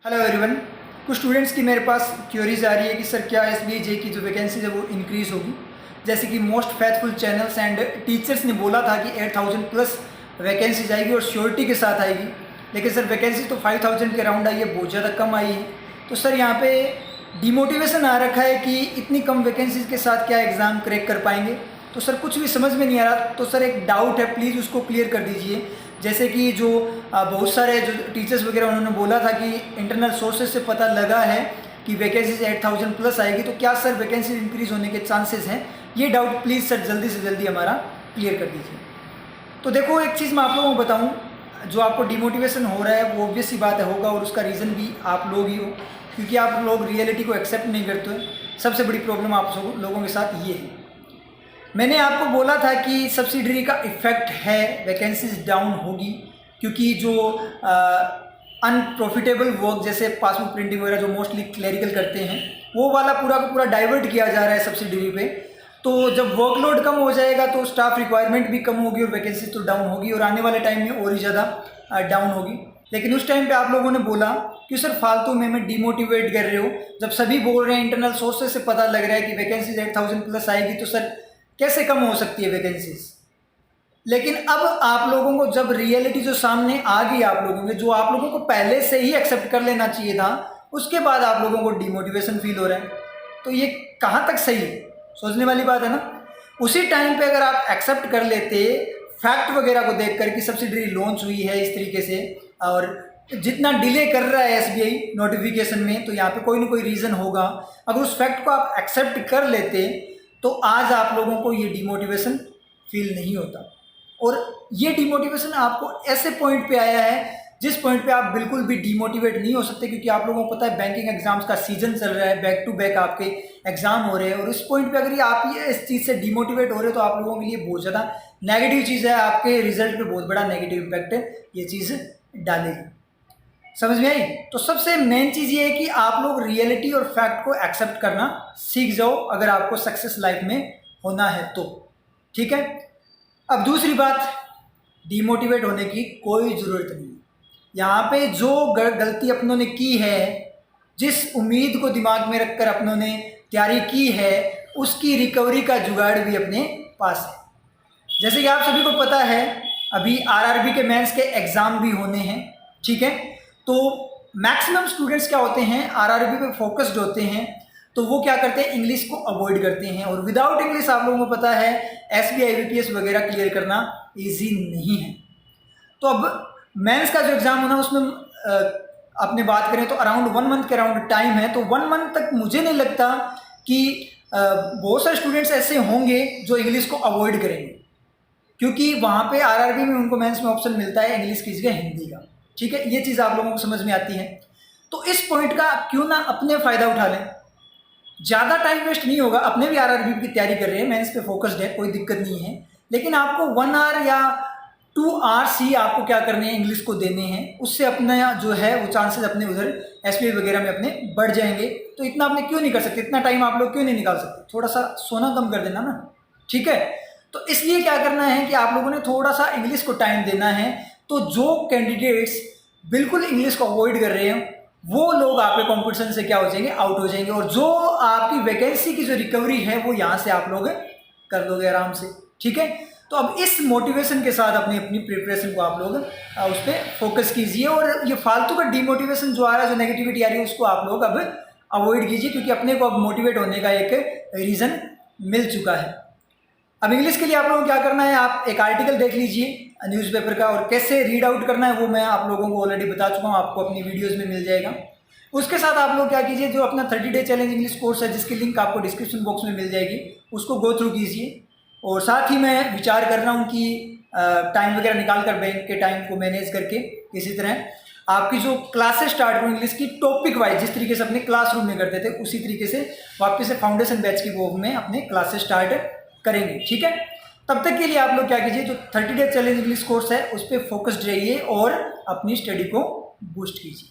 Hello everyone. कुछ students की मेरे पास क्यूरीज आ रही है कि सर क्या एसबीआई जे की जो वैकेंसीज है वो इंक्रीज़ होगी। जैसे कि most faithful channels and teachers ने बोला था कि 8000 प्लस वैकेंसीज आएगी और श्योरिटी के साथ आएगी, लेकिन सर वैकेंसी तो 5000 के अराउंड आई है, बहुत ज़्यादा कम आई है। तो सर यहाँ पे डिमोटिवेशन आ रखा है कि इतनी कम वैकेंसीज के साथ क्या एग्ज़ाम क्रैक कर पाएंगे। तो सर कुछ भी समझ में नहीं आ रहा। तो सर एक डाउट है, प्लीज़ उसको क्लियर कर दीजिए। जैसे कि जो बहुत सारे जो टीचर्स वगैरह उन्होंने बोला था कि इंटरनल सोर्सेज से पता लगा है कि वैकेंसीज 8000 प्लस आएगी, तो क्या सर वैकेंसी इंक्रीज होने के चांसेस हैं? ये डाउट प्लीज़ सर जल्दी से जल्दी हमारा क्लियर कर दीजिए। तो देखो, एक चीज़ मैं आप लोगों को बताऊं, जो आपको डिमोटिवेशन हो रहा है वो ऑब्वियस सी बात है होगा, और उसका रीज़न भी आप लोग ही हो, क्योंकि आप लोग रियलिटी को एक्सेप्ट नहीं करते हो। सबसे बड़ी प्रॉब्लम आप लोगों के साथ ये है। मैंने आपको बोला था कि सब्सिडरी का इफ़ेक्ट है, वैकेंसीज डाउन होगी, क्योंकि जो अनप्रॉफिटेबल वर्क जैसे पासबुक प्रिंटिंग वगैरह जो मोस्टली क्लरिकल करते हैं, वो वाला पूरा का पूरा डाइवर्ट किया जा रहा है सब्सिडरी पे। तो जब वर्कलोड कम हो जाएगा तो स्टाफ रिक्वायरमेंट भी कम होगी और वैकेंसी तो डाउन होगी, और आने वाले टाइम में और ही ज़्यादा डाउन होगी। लेकिन उस टाइम पे आप लोगों ने बोला कि सर फालतू में मैं डिमोटिवेट कर रहे हो, जब सभी बोल रहे हैं, इंटरनल सोर्सेज से पता लग रहा है कि वैकेंसीज 8000 प्लस आएगी, तो सर कैसे कम हो सकती है वैकेंसीज। लेकिन अब आप लोगों को जब रियलिटी जो सामने आ गई, आप लोगों के जो आप लोगों को पहले से ही एक्सेप्ट कर लेना चाहिए था, उसके बाद आप लोगों को डिमोटिवेशन फील हो रहा है। तो ये कहाँ तक सही है? सोचने वाली बात है ना। उसी टाइम पे अगर आप एक्सेप्ट कर लेते फैक्ट वगैरह को देखकर कि सब्सिडरी लॉन्च हुई है इस तरीके से, और जितना डिले कर रहा है एसबीआई नोटिफिकेशन में, तो यहाँ पे कोई ना कोई रीज़न होगा। अगर उस फैक्ट को आप एक्सेप्ट कर लेते तो आज आप लोगों को ये डिमोटिवेशन फील नहीं होता। और ये डिमोटिवेशन आपको ऐसे पॉइंट पे आया है जिस पॉइंट पे आप बिल्कुल भी डिमोटिवेट नहीं हो सकते, क्योंकि आप लोगों को पता है बैंकिंग एग्जाम्स का सीजन चल रहा है, बैक टू बैक आपके एग्जाम हो रहे हैं। और इस पॉइंट पे अगर आप ये इस चीज़ से डिमोटिवेट हो रहे हो तो आप लोगों के लिए बहुत ज़्यादा नेगेटिव चीज़ है, आपके रिजल्ट पे बहुत बड़ा नेगेटिव इम्पैक्ट ये चीज़ डालेगी। समझ में आई? तो सबसे मेन चीज़ ये है कि आप लोग रियलिटी और फैक्ट को एक्सेप्ट करना सीख जाओ, अगर आपको सक्सेस लाइफ में होना है तो। ठीक है। अब दूसरी बात, डिमोटिवेट होने की कोई ज़रूरत नहीं। यहाँ पे जो गलती अपनों ने की है, जिस उम्मीद को दिमाग में रखकर अपनों ने तैयारी की है, उसकी रिकवरी का जुगाड़ भी अपने पास है। जैसे कि आप सभी को पता है, अभी आरआरबी के मेंस के एग्ज़ाम भी होने हैं। ठीक है। तो मैक्सिमम स्टूडेंट्स क्या होते हैं, आरआरबी पे फोकस्ड होते हैं, तो वो क्या करते हैं, इंग्लिश को अवॉइड करते हैं। और विदाउट इंग्लिश आप लोगों को पता है एसबीआई आईबीपीएस वगैरह क्लियर करना इजी नहीं है। तो अब मेंस का जो एग्ज़ाम होना उसमें अपने बात करें तो अराउंड 1 मंथ के अराउंड टाइम है। तो 1 मंथ तक मुझे नहीं लगता कि बहुत सारे स्टूडेंट्स ऐसे होंगे जो इंग्लिश को अवॉइड करेंगे, क्योंकि वहाँ पे आरआरबी में उनको मेंस में ऑप्शन मिलता है इंग्लिश की जगह हिंदी का। ठीक है, ये चीज़ आप लोगों को समझ में आती है। तो इस पॉइंट का क्यों ना अपने फ़ायदा उठा लें, ज़्यादा टाइम वेस्ट नहीं होगा। अपने भी आरआरबी की तैयारी कर रहे हैं, मेंस पे फोकस्ड है, कोई दिक्कत नहीं है। लेकिन आपको 1 आवर या 2 आवर्स ही आपको क्या करने हैं, इंग्लिश को देने हैं। उससे अपना जो है वो चांसेस अपने उधर एसबीआई वगैरह में अपने बढ़ जाएंगे। तो इतना आपने क्यों नहीं कर सकते, इतना टाइम आप लोग क्यों नहीं निकाल सकते? थोड़ा सा सोना कम कर देना ना। ठीक है। तो इसलिए क्या करना है कि आप लोगों ने थोड़ा सा इंग्लिश को टाइम देना है। तो जो कैंडिडेट्स बिल्कुल इंग्लिश को अवॉइड कर रहे हैं वो लोग आपके कंपटीशन से क्या हो जाएंगे, आउट हो जाएंगे। और जो आपकी वैकेंसी की जो रिकवरी है वो यहाँ से आप लोग कर दोगे आराम से। ठीक है। तो अब इस मोटिवेशन के साथ अपनी प्रिपरेशन को आप लोग उस पर फोकस कीजिए, और ये फालतू का डिमोटिवेशन जो आ रहा है, जो नेगेटिविटी आ रही है, उसको आप लोग अब अवॉइड कीजिए, क्योंकि अपने को अब मोटिवेट होने का एक रीज़न मिल चुका है। अब इंग्लिश के लिए आप लोगों को क्या करना है, आप एक आर्टिकल देख लीजिए न्यूज़पेपर का, और कैसे रीड आउट करना है वो मैं आप लोगों को ऑलरेडी बता चुका हूँ, आपको अपनी वीडियोज़ में मिल जाएगा। उसके साथ आप लोग क्या कीजिए, जो अपना 30 डे चैलेंज इंग्लिश कोर्स है, जिसकी लिंक आपको डिस्क्रिप्शन बॉक्स में मिल जाएगी, उसको गो थ्रू कीजिए। और साथ ही मैं विचार कर रहा हूँ कि टाइम वगैरह निकाल कर बैंक के टाइम को मैनेज करके किसी तरह आपकी जो क्लासेस स्टार्ट हो इंग्लिश की टॉपिक वाइज, जिस तरीके से अपने क्लासरूम में करते थे उसी तरीके से वापस से फाउंडेशन बैच की वो में अपने क्लासेस स्टार्ट करेंगे। ठीक है। तब तक के लिए आप लोग क्या कीजिए, जो 30 डे चैलेंज इंग्लिश कोर्स है उस पर फोकस्ड रहिए और अपनी स्टडी को बूस्ट कीजिए।